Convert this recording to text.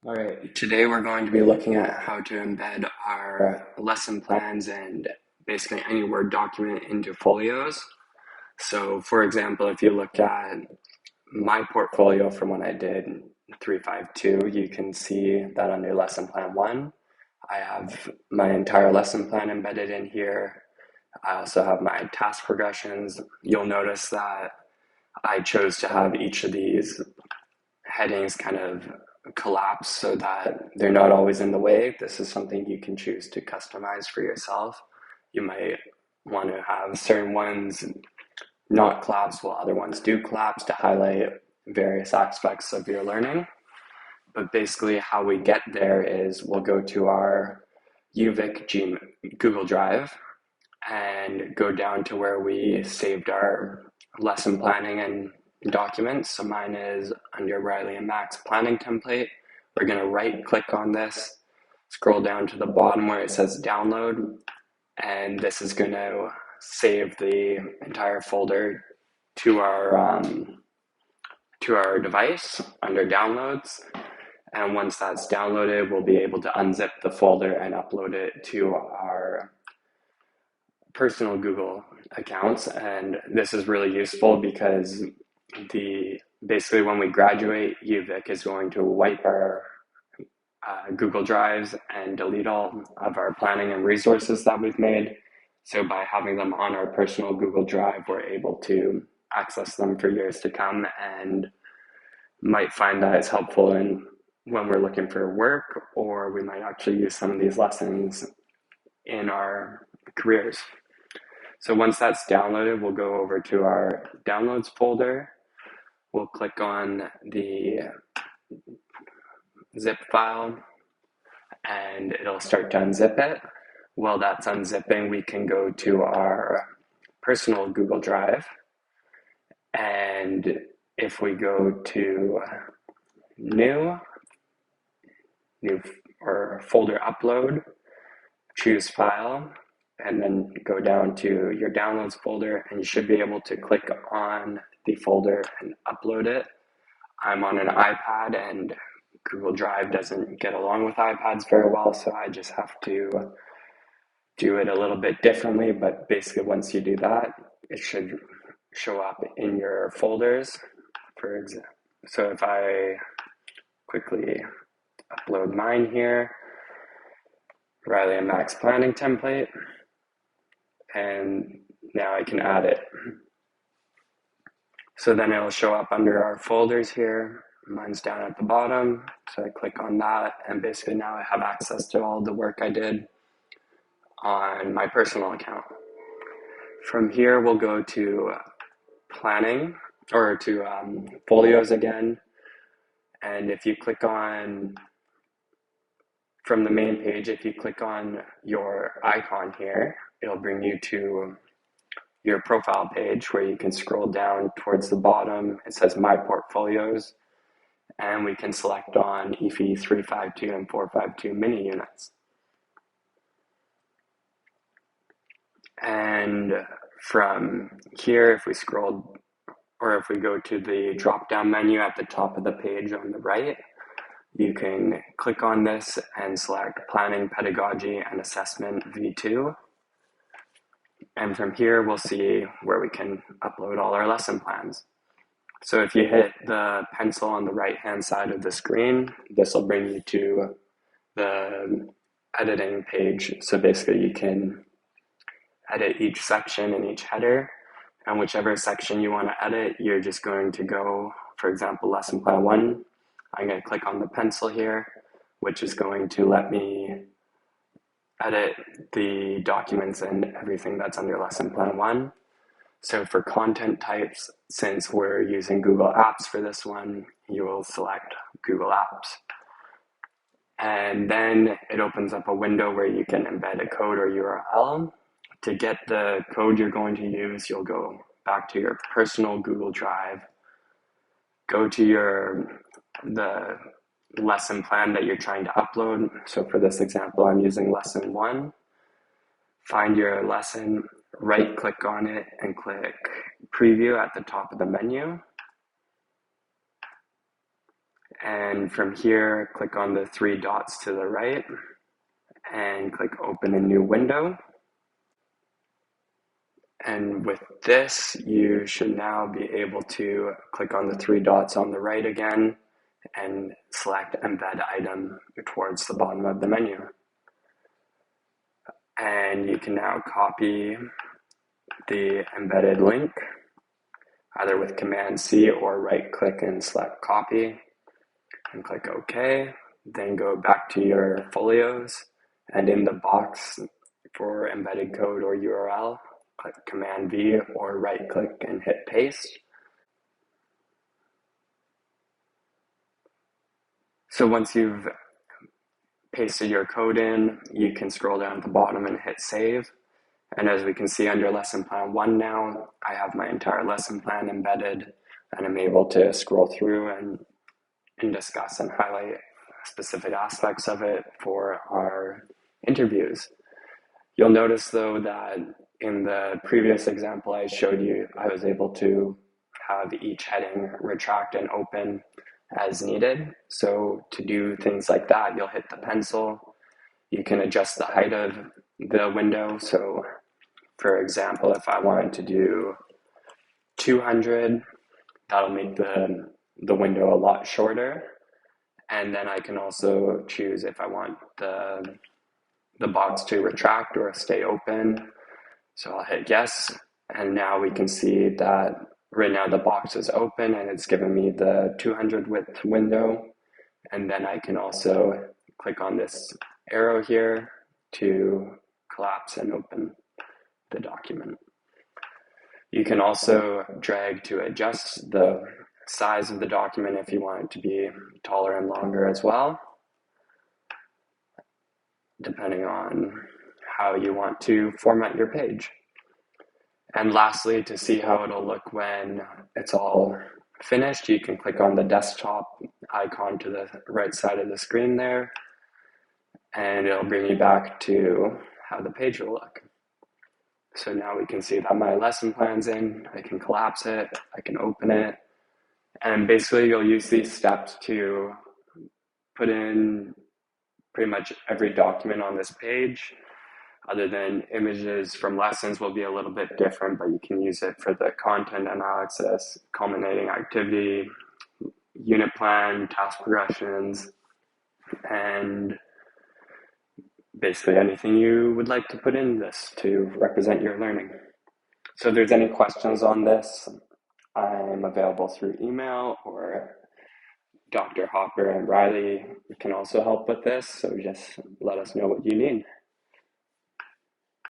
All right, today we're going to be looking at how to embed our lesson plans and basically any Word document into Folioz. So for example, if you look at my portfolio from when I did 352, you can see that under lesson plan 1, I have my entire lesson plan embedded in here. I also have my task progressions. You'll notice that I chose to have each of these headings kind of collapse so that they're not always in the way. This is something you can choose to customize for yourself. You might want to have certain ones not collapse while other ones do collapse to highlight various aspects of your learning. But basically how we get there is we'll go to our UVic Google Drive and go down to where we saved our lesson planning and documents. So mine is under Riley and Max planning template. We're going to right click on this, scroll down to the bottom where it says download, and this is going to save the entire folder to our device under downloads. And once that's downloaded, we'll be able to unzip the folder and upload it to our personal Google accounts. And this is really useful because basically when we graduate, UVic is going to wipe our Google Drives and delete all of our planning and resources that we've made. So by having them on our personal Google Drive, we're able to access them for years to come, and might find that it's helpful when we're looking for work, or we might actually use some of these lessons in our careers. So once that's downloaded, we'll go over to our downloads folder. We'll click on the zip file and it'll start to unzip it. While that's unzipping, we can go to our personal Google Drive. And if we go to new or folder upload, choose file, and then go down to your downloads folder, and you should be able to click on the folder and upload it. I'm on an iPad and Google Drive doesn't get along with iPads very well, so I just have to do it a little bit differently. But basically once you do that, it should show up in your folders. For example, so if I quickly upload mine here, Riley and Max planning template, and now I can add it. So then it'll show up under our folders here. Mine's down at the bottom, so I click on that, and basically now I have access to all the work I did on my personal account. From here, we'll go to planning, or to Folioz again, and if you click on, from the main page, if you click on your icon here, it'll bring you to your profile page where you can scroll down towards the bottom. It says My Portfolios, and we can select on EFI 352 and 452 mini units. And from here, if we scroll, or if we go to the drop-down menu at the top of the page on the right, you can click on this and select Planning, Pedagogy, and Assessment V2. And from here, we'll see where we can upload all our lesson plans. So if you hit the pencil on the right-hand side of the screen, this will bring you to the editing page. So basically you can edit each section and each header, and whichever section you want to edit, you're just going to go, for example, lesson plan 1. I'm going to click on the pencil here, which is going to let me edit the documents and everything that's under lesson plan 1. So for content types, since we're using Google Apps for this one, you will select Google Apps. And then it opens up a window where you can embed a code or URL. To get the code you're going to use, you'll go back to your personal Google Drive, go to the lesson plan that you're trying to upload. So for this example, I'm using lesson 1. Find your lesson, right click on it and click preview at the top of the menu. And from here, click on the three dots to the right and click open a new window. And with this, you should now be able to click on the three dots on the right again and select embed item towards the bottom of the menu. And you can now copy the embedded link either with Command C or right click and select copy and click OK. Then go back to your Folioz and in the box for embedded code or URL, click Command V or right click and hit paste. So once you've pasted your code in, you can scroll down at the bottom and hit save. And as we can see under lesson plan 1 now, I have my entire lesson plan embedded and I'm able to scroll through and discuss and highlight specific aspects of it for our interviews. You'll notice though that in the previous example I showed you, I was able to have each heading retract and open as needed. So to do things like that, you'll hit the pencil. You can adjust the height of the window. So for example, if I wanted to do 200, that'll make the window a lot shorter. And then I can also choose if I want the box to retract or stay open. So I'll hit yes. And now we can see that right now the box is open and it's given me the 200 width window. And then I can also click on this arrow here to collapse and open the document. You can also drag to adjust the size of the document if you want it to be taller and longer as well, depending on how you want to format your page. And lastly, to see how it'll look when it's all finished, you can click on the desktop icon to the right side of the screen there, and it'll bring you back to how the page will look. So now we can see that my lesson plan's in, I can collapse it, I can open it, and basically you'll use these steps to put in pretty much every document on this page. Other than images from lessons will be a little bit different, but you can use it for the content analysis, culminating activity, unit plan, task progressions, and basically anything you would like to put in this to represent your learning. So if there's any questions on this, I'm available through email, or Dr. Hopper and Riley can also help with this, so just let us know what you need.